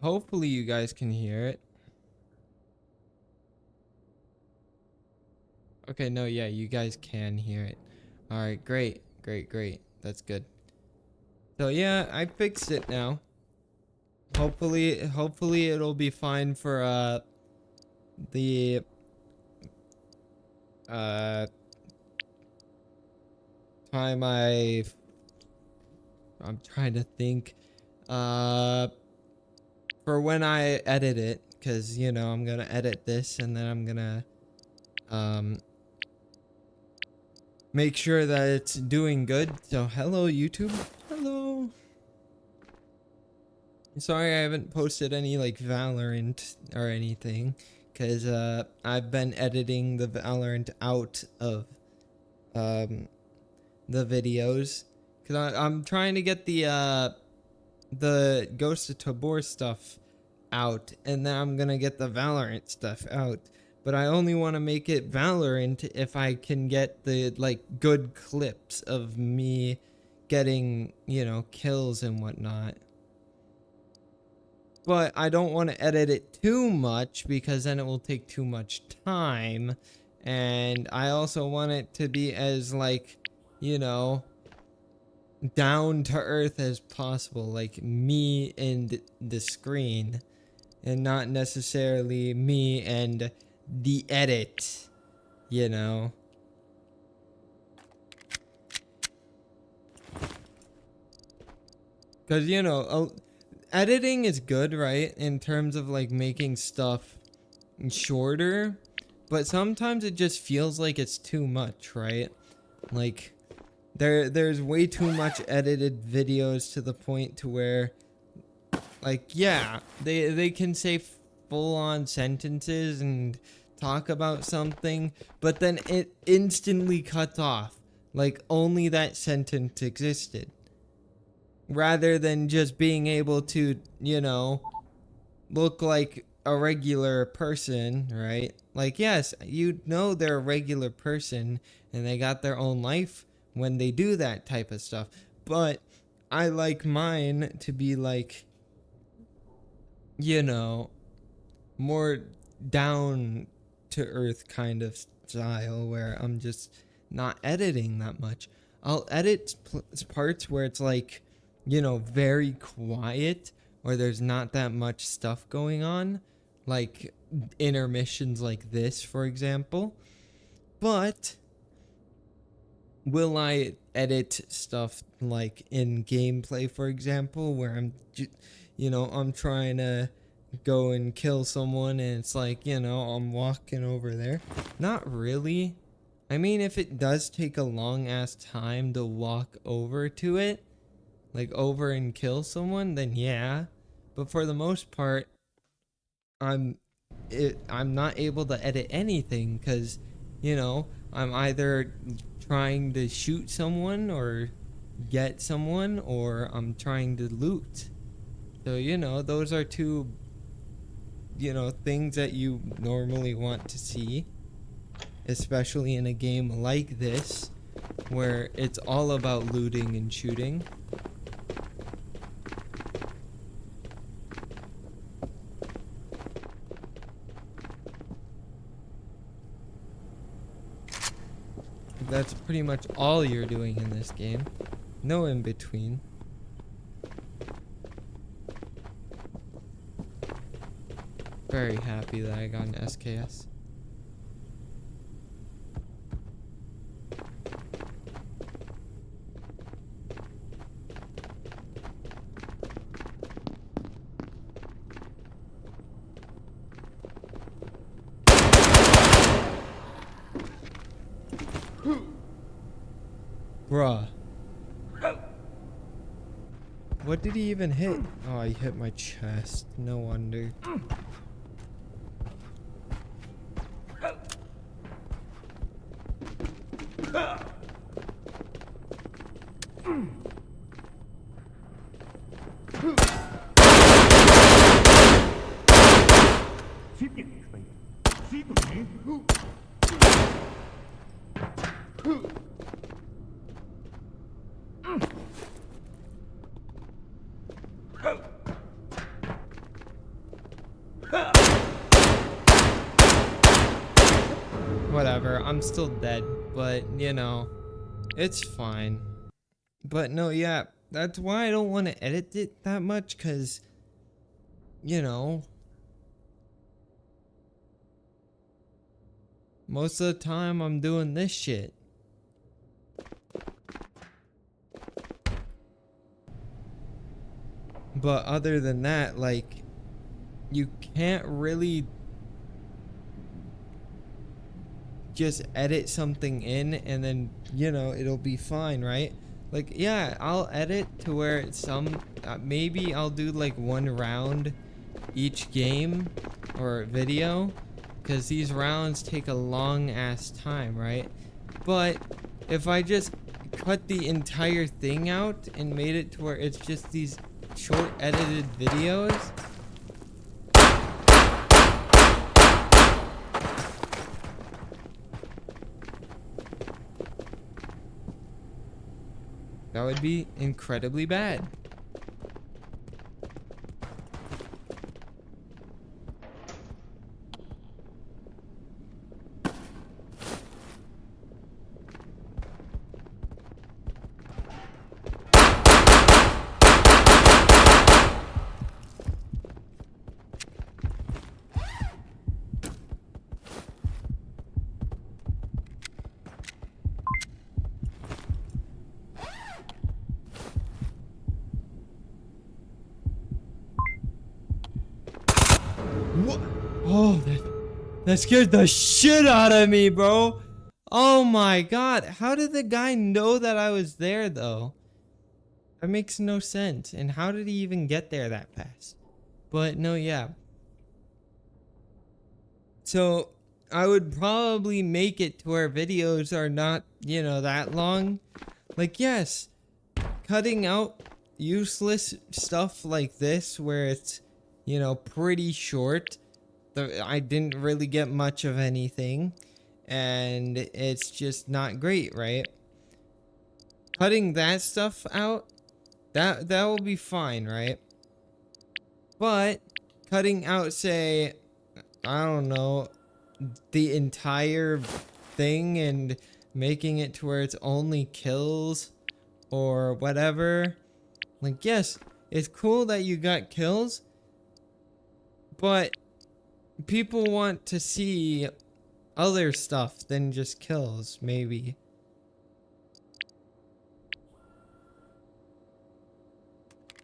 Hopefully you guys can hear it. Okay, no, yeah, you guys can hear it. All right, great. That's good. So yeah, I fixed it now. Hopefully it'll be fine for the uh time I'm trying to think for when I edit it, cuz you know, I'm going to edit this and then I'm going to make sure that it's doing good. So hello YouTube. Hello. Sorry I haven't posted any like Valorant or anything, cuz I've been editing the Valorant out of the videos, cuz I'm trying to get the Ghost of Tabor stuff out, and then I'm going to get the Valorant stuff out. But I only want to make it Valorant if I can get the like good clips of me getting, you know, kills and whatnot. But I don't want to edit it too much because then it will take too much time. And I also want it to be as like, you know, down to earth as possible. Like me and the screen. And not necessarily me and the edit, you know. Because, you know, editing is good, right? In terms of like making stuff shorter. But sometimes it just feels like it's too much, right? Like there's way too much edited videos to the point to where like, yeah, they can say full-on sentences and talk about something, but then it instantly cuts off. Like, only that sentence existed. Rather than just being able to, you know, look like a regular person, right? Like, yes, you know they're a regular person and they got their own life when they do that type of stuff. But I like mine to be like, you know, more down to earth kind of style where I'm just not editing that much. I'll edit parts where it's like, you know, very quiet or there's not that much stuff going on, like intermissions like this, for example. But will I edit stuff like in gameplay, for example, where you know, I'm trying to go and kill someone and it's like, you know, I'm walking over there? Not really. I mean, if it does take a long ass time to walk over to it, like over and kill someone, then yeah. But for the most part, I'm not able to edit anything because, you know, I'm either trying to shoot someone or get someone or I'm trying to loot. So, you know, those are two, you know, things that you normally want to see, especially in a game like this where it's all about looting and shooting. That's pretty much all you're doing in this game. No in between. Very happy that I got an SKS. Bruh. What did he even hit? Oh, he hit my chest. No wonder. whatever. I'm still dead, but you know, it's fine. But no, yeah, that's why I don't want to edit it that much, cause you know, most of the time I'm doing this shit. But other than that, like, you can't really just edit something in and then, you know, it'll be fine, right? Like, yeah, I'll edit to where it's some, maybe I'll do like one round each game or video, because these rounds take a long ass time, right? But if I just cut the entire thing out and made it to where it's just these short edited videos, that would be incredibly bad. What? Oh, that scared the shit out of me, bro. Oh my god. How did the guy know that I was there, though? That makes no sense. And how did he even get there that fast? But no, yeah. So, I would probably make it to where videos are not, you know, that long. Like, yes, cutting out useless stuff like this where it's, you know, pretty short. I didn't really get much of anything, and it's just not great, right? Cutting that stuff out, that will be fine, right? But cutting out, say, I don't know, the entire thing and making it to where it's only kills or whatever. Like, yes, it's cool that you got kills, but people want to see other stuff than just kills, maybe.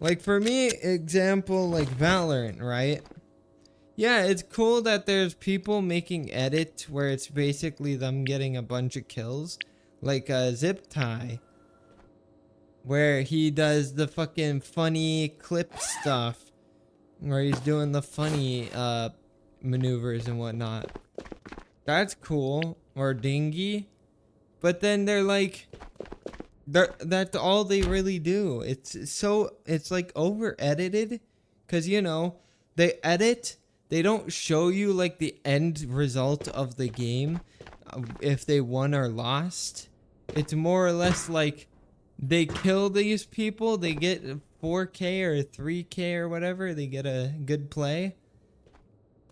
Like, for me, example, like Valorant, right? Yeah, it's cool that there's people making edits where it's basically them getting a bunch of kills. Like Zip Tie, where he does the fucking funny clip stuff, where he's doing the funny maneuvers and whatnot. That's cool. Or Dingy. But then they're like, that's all they really do. It's like over edited, because you know, they edit, they don't show you like the end result of the game, if they won or lost. It's more or less like they kill these people, they get 4K or 3K or whatever, they get a good play,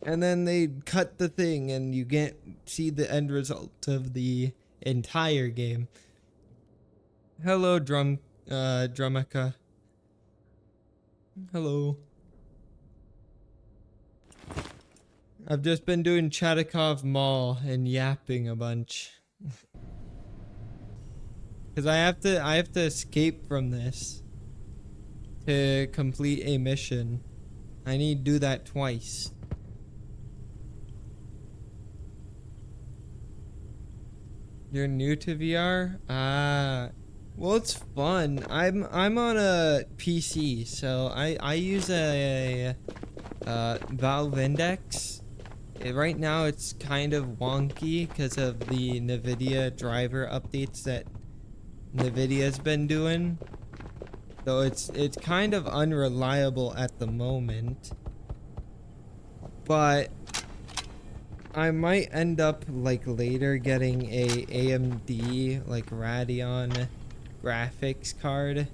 and then they cut the thing and you can't see the end result of the entire game. Hello, Drumica. Hello. I've just been doing Chatikov Mall and yapping a bunch. Cause I have to escape from this to complete a mission. I need to do that twice. You're new to VR? Well, it's fun. I'm on a PC, so I use a Valve Index. Right now it's kind of wonky because of the NVIDIA driver updates that NVIDIA's been doing. So it's kind of unreliable at the moment. But I might end up like later getting a AMD like Radeon graphics card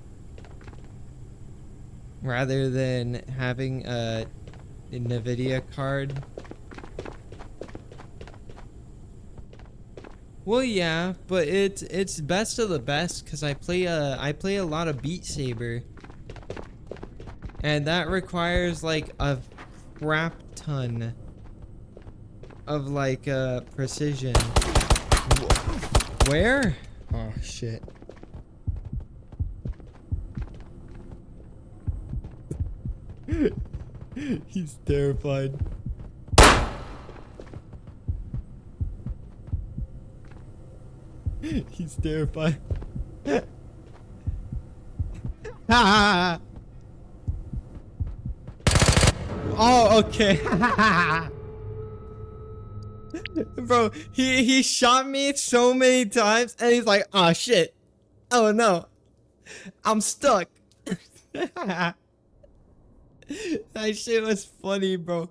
rather than having a NVIDIA card. Well, yeah, but it's best of the best because I play a lot of Beat Saber, and that requires like a crap ton of like precision. Where? Oh shit. He's terrified. He's terrified. Oh, okay. Bro, he shot me so many times and he's like, "Oh shit. Oh no. I'm stuck." That shit was funny, bro.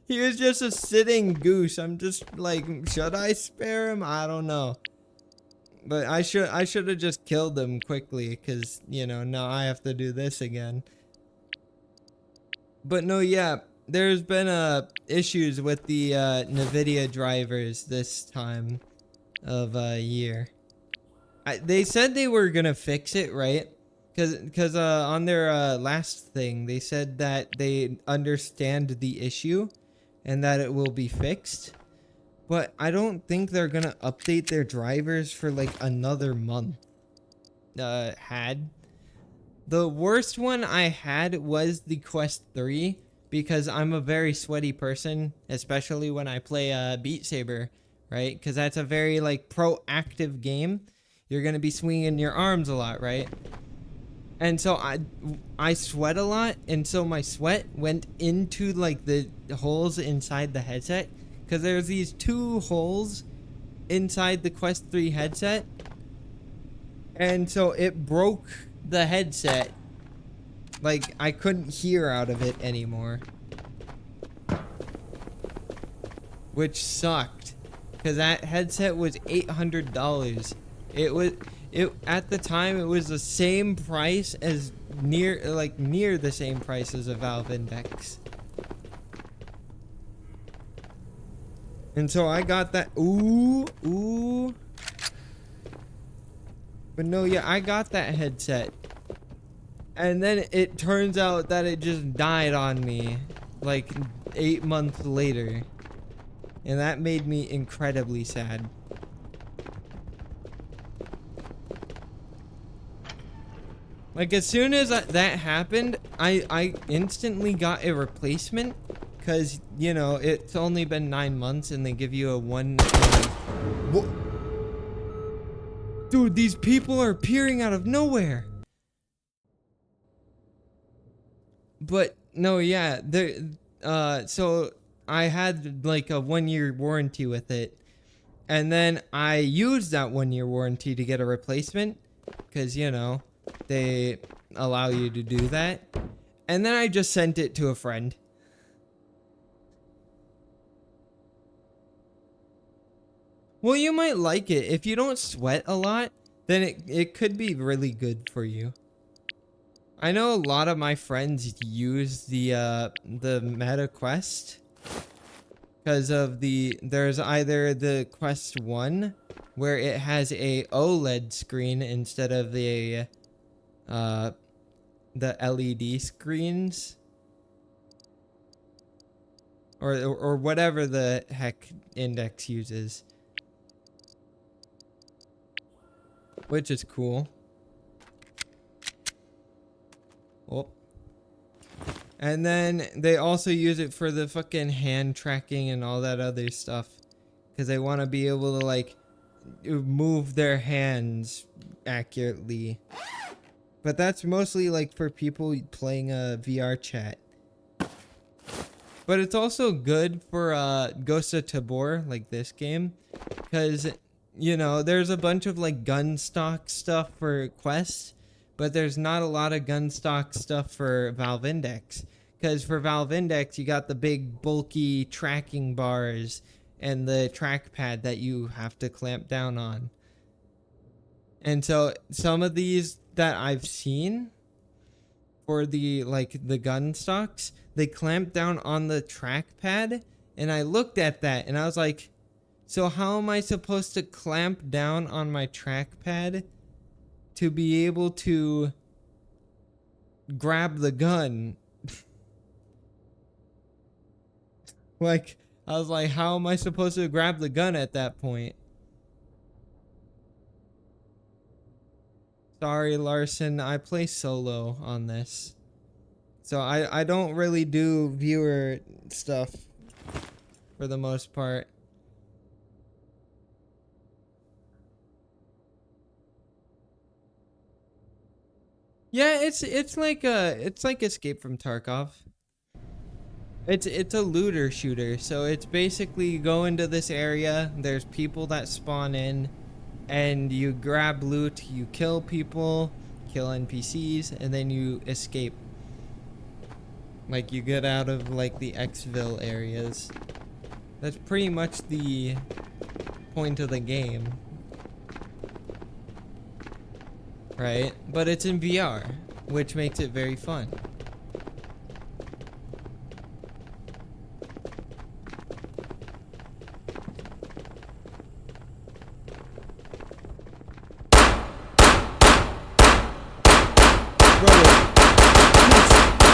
He was just a sitting goose. I'm just like, should I spare him? I don't know. But I should have just killed him quickly because, you know, now I have to do this again. But no, yeah, there's been issues with the NVIDIA drivers this time of year. They said they were gonna fix it, right? Cause on their last thing, they said that they understand the issue and that it will be fixed. But I don't think they're gonna update their drivers for like another month. The worst one I had was the Quest 3 because I'm a very sweaty person, especially when I play Beat Saber, right? Because that's a very like proactive game. You're gonna be swinging your arms a lot, right? And so I sweat a lot, and so my sweat went into like the holes inside the headset because there's these two holes inside the Quest 3 headset, and so it broke the headset. Like I couldn't hear out of it anymore, which sucked because that headset was $800. It at the time it was the same price as near the same price as a Valve Index. And so I got that. Ooh. But no, yeah, I got that headset. And then it turns out that it just died on me like 8 months later. And that made me incredibly sad. Like as soon as that happened, I instantly got a replacement because, you know, it's only been 9 months and they give you a one. Dude, these people are appearing out of nowhere. But no, yeah, so I had like a 1-year warranty with it. And then I used that 1-year warranty to get a replacement because, you know, they allow you to do that. And then I just sent it to a friend. Well, you might like it. If you don't sweat a lot, then it could be really good for you. I know a lot of my friends use the Meta Quest because of there's either the Quest 1 where it has a OLED screen instead of the LED screens, or whatever the heck Index uses, which is cool. Oh. And then they also use it for the fucking hand tracking and all that other stuff because they want to be able to like move their hands accurately. But that's mostly like for people playing a VR chat. But it's also good for Ghost of Tabor, like this game, because, you know, there's a bunch of like gun stock stuff for Quest, but there's not a lot of gun stock stuff for Valve Index. Because for Valve Index, you got the big bulky tracking bars and the trackpad that you have to clamp down on. And so some of these that I've seen for the gun stocks, they clamp down on the trackpad, and I looked at that and I was like, So how am I supposed to clamp down on my trackpad to be able to grab the gun? Like, I was like, how am I supposed to grab the gun at that point? Sorry, Larson, I play solo on this. So I don't really do viewer stuff for the most part. Yeah, it's like Escape from Tarkov. It's a looter shooter, so it's basically you go into this area, there's people that spawn in, and you grab loot, you kill people, kill NPCs, and then you escape. Like you get out of like the Xville areas. That's pretty much the point of the game. Right? But it's in VR, which makes it very fun.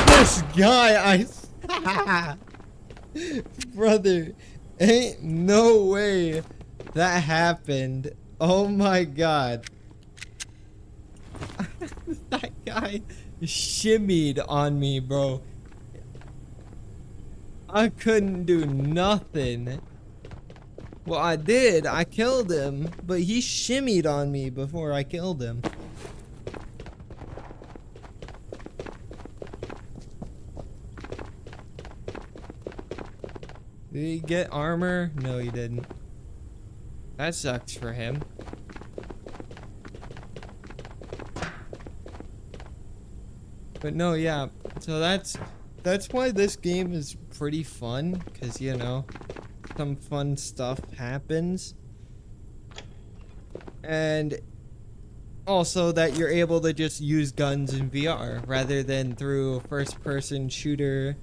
This guy, brother, ain't no way that happened. Oh my god. That guy shimmied on me, bro. I couldn't do nothing. Well, I did. I killed him, but he shimmied on me before I killed him. Did he get armor? No, he didn't. That sucks for him. But no, yeah. So that's why this game is pretty fun, because you know, some fun stuff happens. And also that you're able to just use guns in VR rather than through first person shooter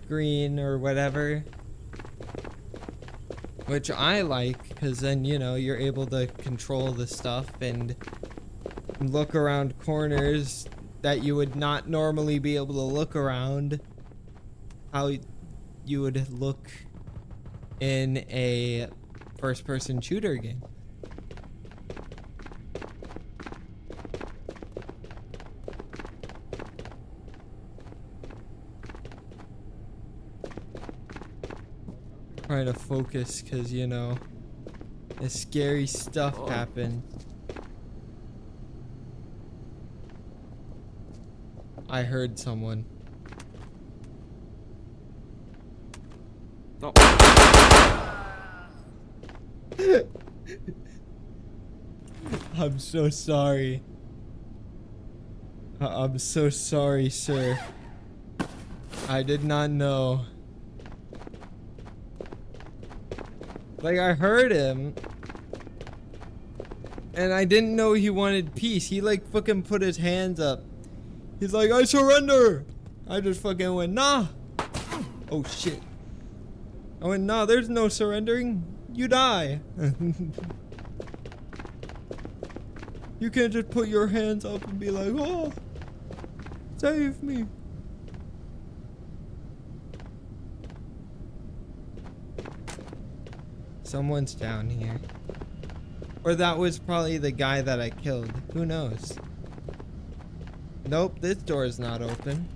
screen or whatever. Which I like, because then, you know, you're able to control the stuff and look around corners that you would not normally be able to look around. How you would look in a first-person shooter game. Trying to focus because, you know, the scary stuff happened. I heard someone. Oh. I'm so sorry. I'm so sorry, sir. I did not know. Like, I heard him. And I didn't know he wanted peace. He, like, fucking put his hands up. He's like, I surrender! I just fucking went, nah! Oh, shit. I went, nah, there's no surrendering. You die. You can't just put your hands up and be like, oh, save me. Someone's down here. Or that was probably the guy that I killed. Who knows? Nope, this door is not open.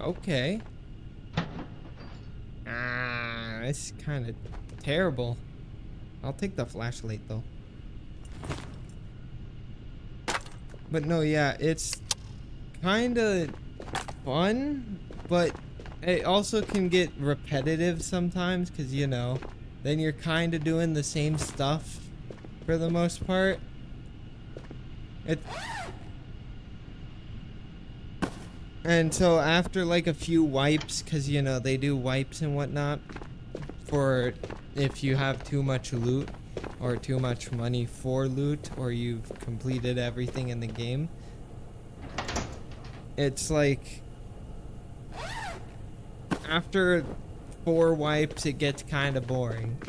Okay. Ah, it's kind of terrible. I'll take the flashlight though. But no, yeah, it's kind of fun, but it also can get repetitive sometimes because, you know, then you're kind of doing the same stuff for the most part. And so after like a few wipes, because, you know, they do wipes and whatnot for if you have too much loot or too much money for loot or you've completed everything in the game. It's like after 4 wipes, it gets kind of boring.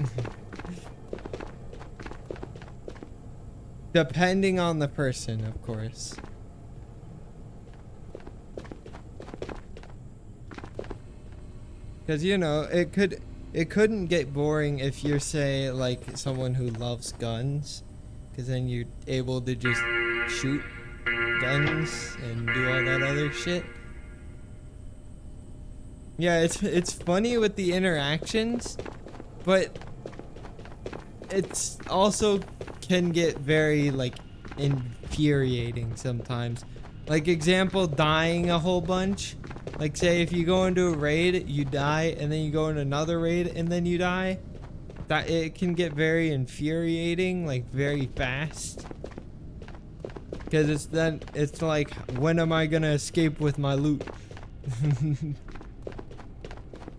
Depending on the person, of course. Because, you know, it couldn't get boring if you're, say, like, someone who loves guns. Because then you're able to just shoot guns and do all that other shit. Yeah, it's funny with the interactions, but it's also can get very, like, infuriating sometimes. Like, example, dying a whole bunch. Like, say if you go into a raid, you die, and then you go in another raid, and then you die. That it can get very infuriating, like, very fast. Because it's like, when am I gonna escape with my loot?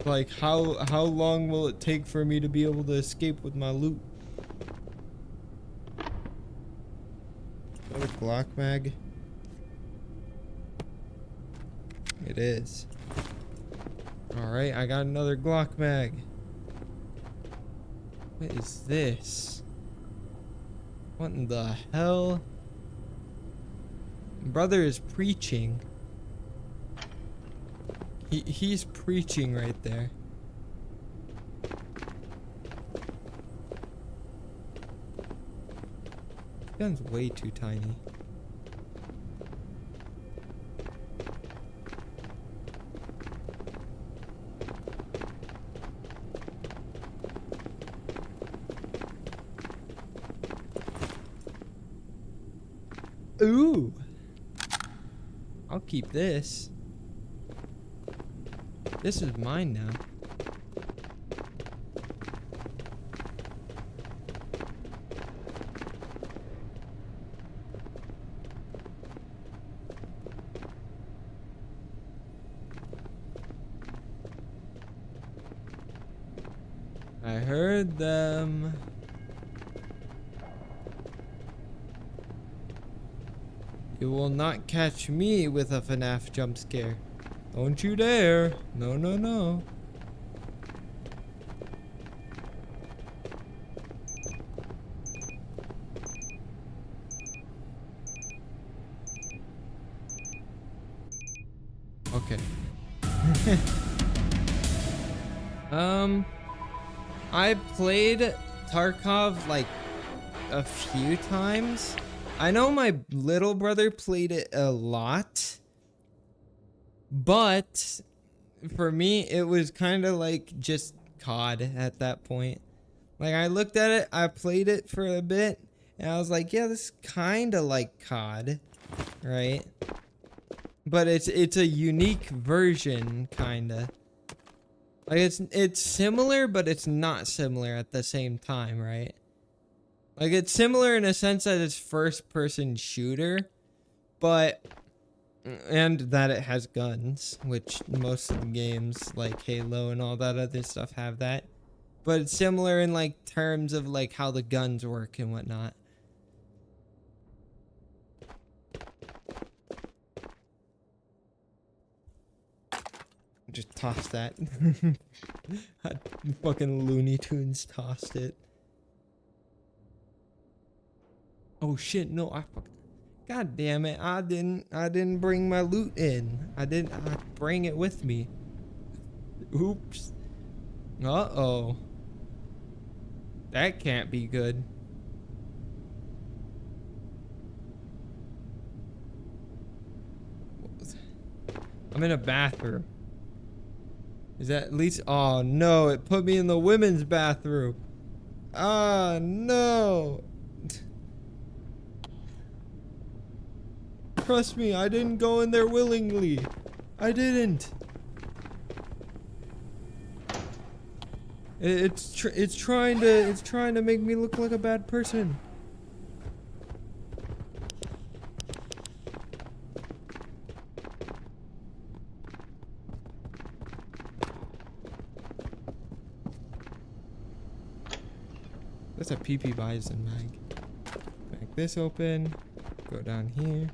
Like, how long will it take for me to be able to escape with my loot? Is that a Glock mag? It is. Alright, I got another Glock mag. What is this? What in the hell? Brother is preaching. He's preaching right there. This gun's way too tiny. Ooh! I'll keep this. This is mine now. I heard them. You will not catch me with a FNAF jump scare. Don't you dare. No, no, no. Okay. I played Tarkov like a few times. I know my little brother played it a lot. But for me, it was kind of like just COD at that point. Like, I looked at it, I played it for a bit, and I was like, yeah, this is kind of like COD, right? But it's a unique version, kind of. Like, it's similar, but it's not similar at the same time, right? Like, it's similar in a sense that it's first-person shooter, but... and that it has guns, which most of the games like Halo and all that other stuff have that. But it's similar in like terms of like how the guns work and whatnot. Just toss that. Fucking Looney Tunes tossed it. Oh shit, no, I fucking... God damn it, I didn't bring my loot in. I bring it with me. Oops. Uh-oh. That can't be good. I'm in a bathroom. Is that at least... oh no, it put me in the women's bathroom. Ah, no. Trust me, I didn't go in there willingly. I didn't. It's trying to make me look like a bad person. That's a PP Bison mag. Make this open. Go down here.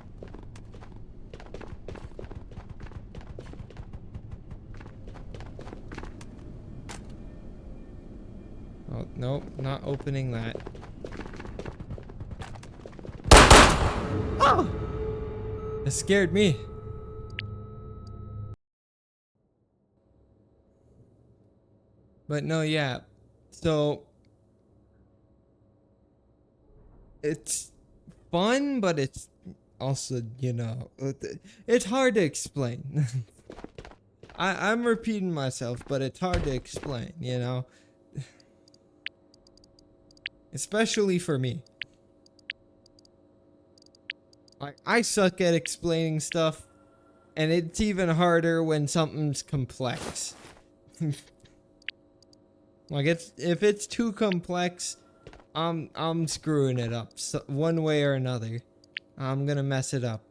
Oh, nope, not opening that. Oh! It scared me. But no, yeah. So it's fun, but it's also, it's hard to explain. I'm repeating myself, but it's hard to explain, especially for me. Like, I suck at explaining stuff, and it's even harder when something's complex. Like, if it's too complex, I'm screwing it up one way or another. I'm gonna mess it up.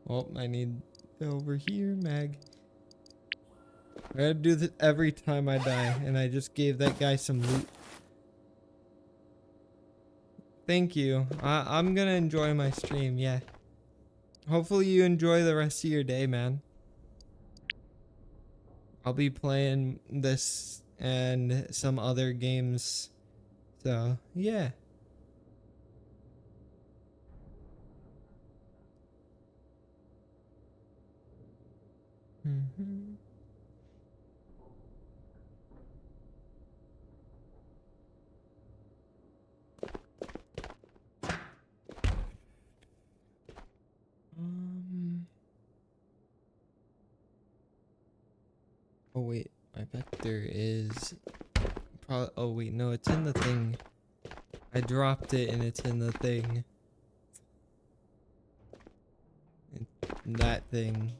Oh, I need over here, Mag. I gotta do this every time I die, and I just gave that guy some loot. Thank you. I'm gonna enjoy my stream, yeah. Hopefully you enjoy the rest of your day, man. I'll be playing this and some other games. So, yeah. Mhm. Um. Oh wait, my vector is. Oh wait, no, it's in the thing. I dropped it and it's in the thing. In that thing.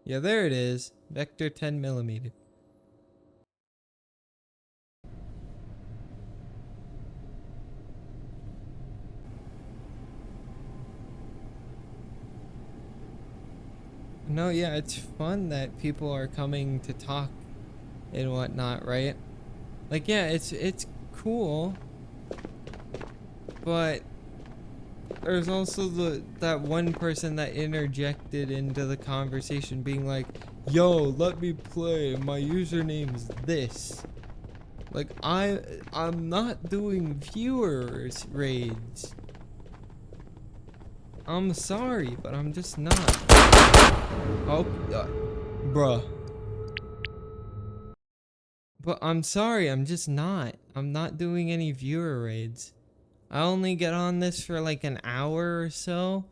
Yeah, there it is. Vector 10mm. No, yeah, it's fun that people are coming to talk and whatnot, right? Like, yeah, it's cool, but there's also that one person that interjected into the conversation being like, yo, let me play, my username's this. Like, I'm not doing viewers raids. I'm sorry, but I'm just not. Oh, bruh. But I'm sorry, I'm just not. I'm not doing any viewer raids. I only get on this for like an hour or so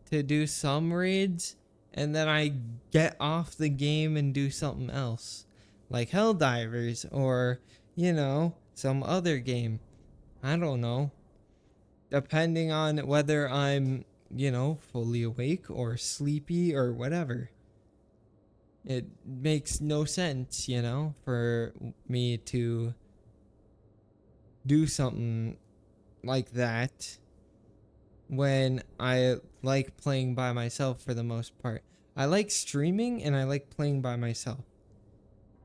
to do some raids, and then I get off the game and do something else. Like Helldivers or, some other game. I don't know. Depending on whether I'm, fully awake or sleepy or whatever. It makes no sense, for me to do something like that when I like playing by myself for the most part. I like streaming and I like playing by myself.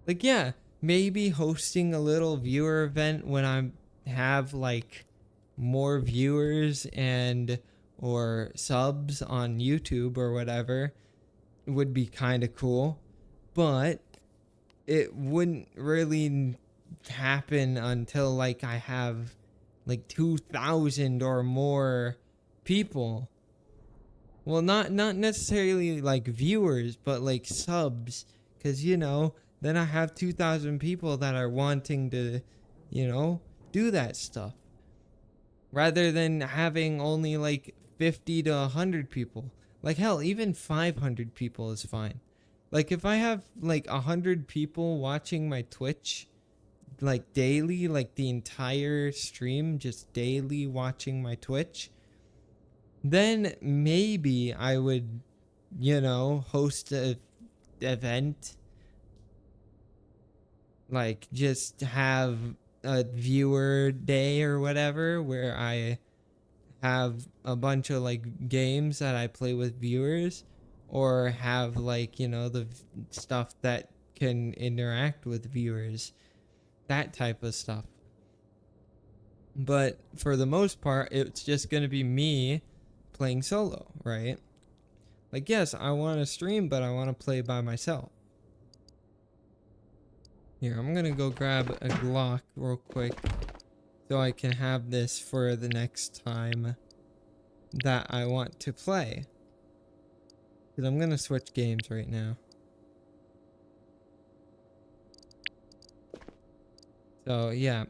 Like, yeah, maybe hosting a little viewer event when I have like more viewers and or subs on YouTube or whatever would be kind of cool, but it wouldn't really happen until like I have like 2,000 or more people. Well, not necessarily like viewers, but like subs, cuz then I have 2,000 people that are wanting to, you know, do that stuff rather than having only like 50 to 100 people. Like hell, even 500 people is fine. Like if I have like 100 people watching my Twitch like daily, like the entire stream just daily watching my Twitch, then maybe I would, host a event, like just have a viewer day or whatever where I have a bunch of like games that I play with viewers, or have like, the stuff that can interact with viewers, that type of stuff. But for the most part, it's just going to be me playing solo, right? Like, yes, I want to stream, but I want to play by myself. Here, I'm gonna go grab a Glock real quick so I can have this for the next time that I want to play. Because I'm gonna switch games right now. So, yeah.